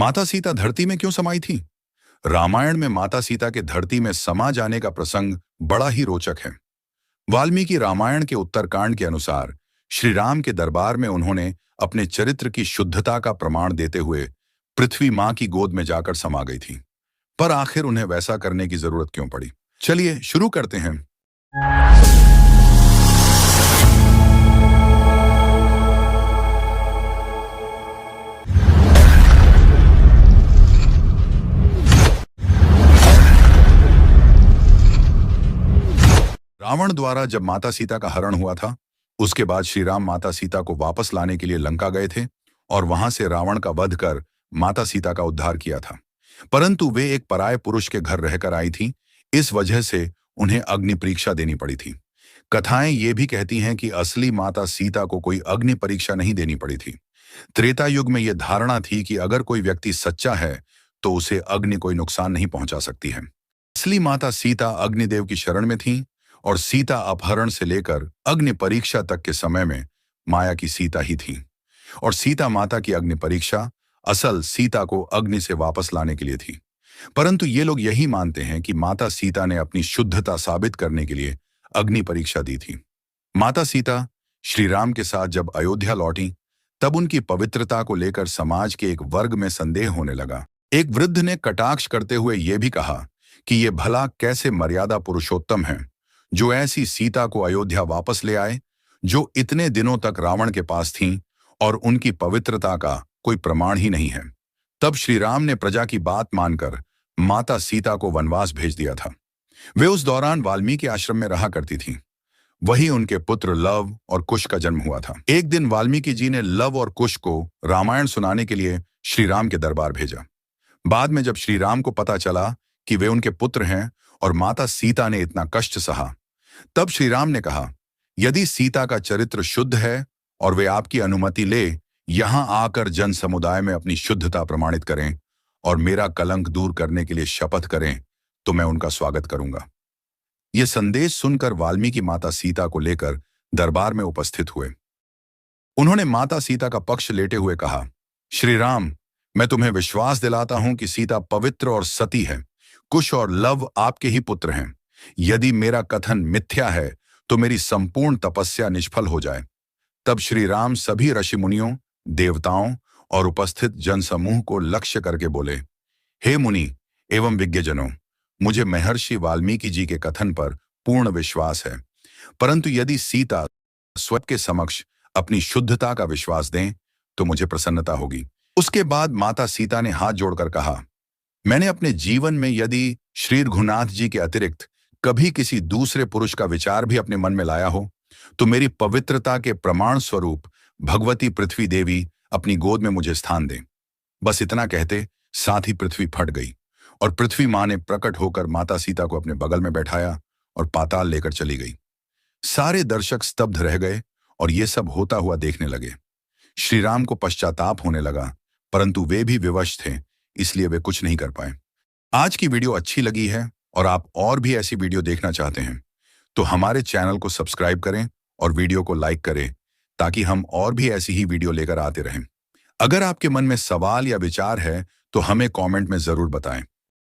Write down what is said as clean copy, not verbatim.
माता सीता धरती में क्यों समाई थी? रामायण में माता सीता के धरती में समा जाने का प्रसंग बड़ा ही रोचक है। वाल्मीकि रामायण के उत्तरकांड के अनुसार श्री राम के दरबार में उन्होंने अपने चरित्र की शुद्धता का प्रमाण देते हुए पृथ्वी मां की गोद में जाकर समा गई थी। पर आखिर उन्हें वैसा करने की जरूरत क्यों पड़ी? चलिए शुरू करते हैं। रावण द्वारा जब माता सीता का हरण हुआ था, उसके बाद श्री राम माता सीता को वापस लाने के लिए लंका गए थे और वहां से रावण का वध कर माता सीता का उद्धार किया था। परंतु वे एक पराये पुरुष के घर रहकर आई थी, इस वजह से उन्हें अग्नि परीक्षा देनी पड़ी थी। कथाएं ये भी कहती हैं कि असली माता सीता को कोई अग्नि परीक्षा नहीं देनी पड़ी थी। त्रेता युग में यह धारणा थी कि अगर कोई व्यक्ति सच्चा है तो उसे अग्नि कोई नुकसान नहीं पहुंचा सकती है। असली माता सीता अग्निदेव की शरण में थी और सीता अपहरण से लेकर अग्नि परीक्षा तक के समय में माया की सीता ही थी। और सीता माता की अग्नि परीक्षा असल सीता को अग्नि से वापस लाने के लिए थी। परंतु ये लोग यही मानते हैं कि माता सीता ने अपनी शुद्धता साबित करने के लिए अग्नि परीक्षा दी थी। माता सीता श्री राम के साथ जब अयोध्या लौटी, तब उनकी पवित्रता को लेकर समाज के एक वर्ग में संदेह होने लगा। एक वृद्ध ने कटाक्ष करते हुए यह भी कहा कि ये भला कैसे मर्यादा पुरुषोत्तम है जो ऐसी सीता को अयोध्या वापस ले आए, जो इतने दिनों तक रावण के पास थीं और उनकी पवित्रता का कोई प्रमाण ही नहीं है। तब श्री राम ने प्रजा की बात मानकर माता सीता को वनवास भेज दिया था। वे उस दौरान वाल्मीकि आश्रम में रहा करती थीं। वहीं उनके पुत्र लव और कुश का जन्म हुआ था। एक दिन वाल्मीकि जी ने लव और कुश को रामायण सुनाने के लिए श्री राम के दरबार भेजा। बाद में जब श्री राम को पता चला कि वे उनके पुत्र हैं और माता सीता ने इतना कष्ट सहा, तब श्री राम ने कहा, यदि सीता का चरित्र शुद्ध है और वे आपकी अनुमति ले यहां आकर जन समुदाय में अपनी शुद्धता प्रमाणित करें और मेरा कलंक दूर करने के लिए शपथ करें, तो मैं उनका स्वागत करूंगा। यह संदेश सुनकर वाल्मीकि माता सीता को लेकर दरबार में उपस्थित हुए। उन्होंने माता सीता का पक्ष लेते हुए कहा, श्री राम, मैं तुम्हें विश्वास दिलाता हूं कि सीता पवित्र और सती है। कुश और लव आपके ही पुत्र हैं। यदि मेरा कथन मिथ्या है तो मेरी संपूर्ण तपस्या निष्फल हो जाए। तब श्री राम सभी ऋषि मुनियों, देवताओं और उपस्थित जनसमूह को लक्ष्य करके बोले, हे मुनि एवं विज्ञजनों, मुझे महर्षि वाल्मीकि जी के कथन पर पूर्ण विश्वास है। परंतु यदि सीता स्वयं के समक्ष अपनी शुद्धता का विश्वास दें तो मुझे प्रसन्नता होगी। उसके बाद माता सीता ने हाथ जोड़कर कहा, मैंने अपने जीवन में यदि श्री रघुनाथ जी के अतिरिक्त कभी किसी दूसरे पुरुष का विचार भी अपने मन में लाया हो तो मेरी पवित्रता के प्रमाण स्वरूप भगवती पृथ्वी देवी अपनी गोद में मुझे स्थान दें। बस इतना कहते साथ ही पृथ्वी फट गई और पृथ्वी मां ने प्रकट होकर माता सीता को अपने बगल में बैठाया और पाताल लेकर चली गई। सारे दर्शक स्तब्ध रह गए और ये सब होता हुआ देखने लगे। श्री राम को पश्चाताप होने लगा, परंतु वे भी विवश थे, इसलिए वे कुछ नहीं कर पाए। आज की वीडियो अच्छी लगी है और आप और भी ऐसी वीडियो देखना चाहते हैं तो हमारे चैनल को सब्सक्राइब करें और वीडियो को लाइक करें ताकि हम और भी ऐसी ही वीडियो लेकर आते रहें। अगर आपके मन में सवाल या विचार है तो हमें कमेंट में जरूर बताएं।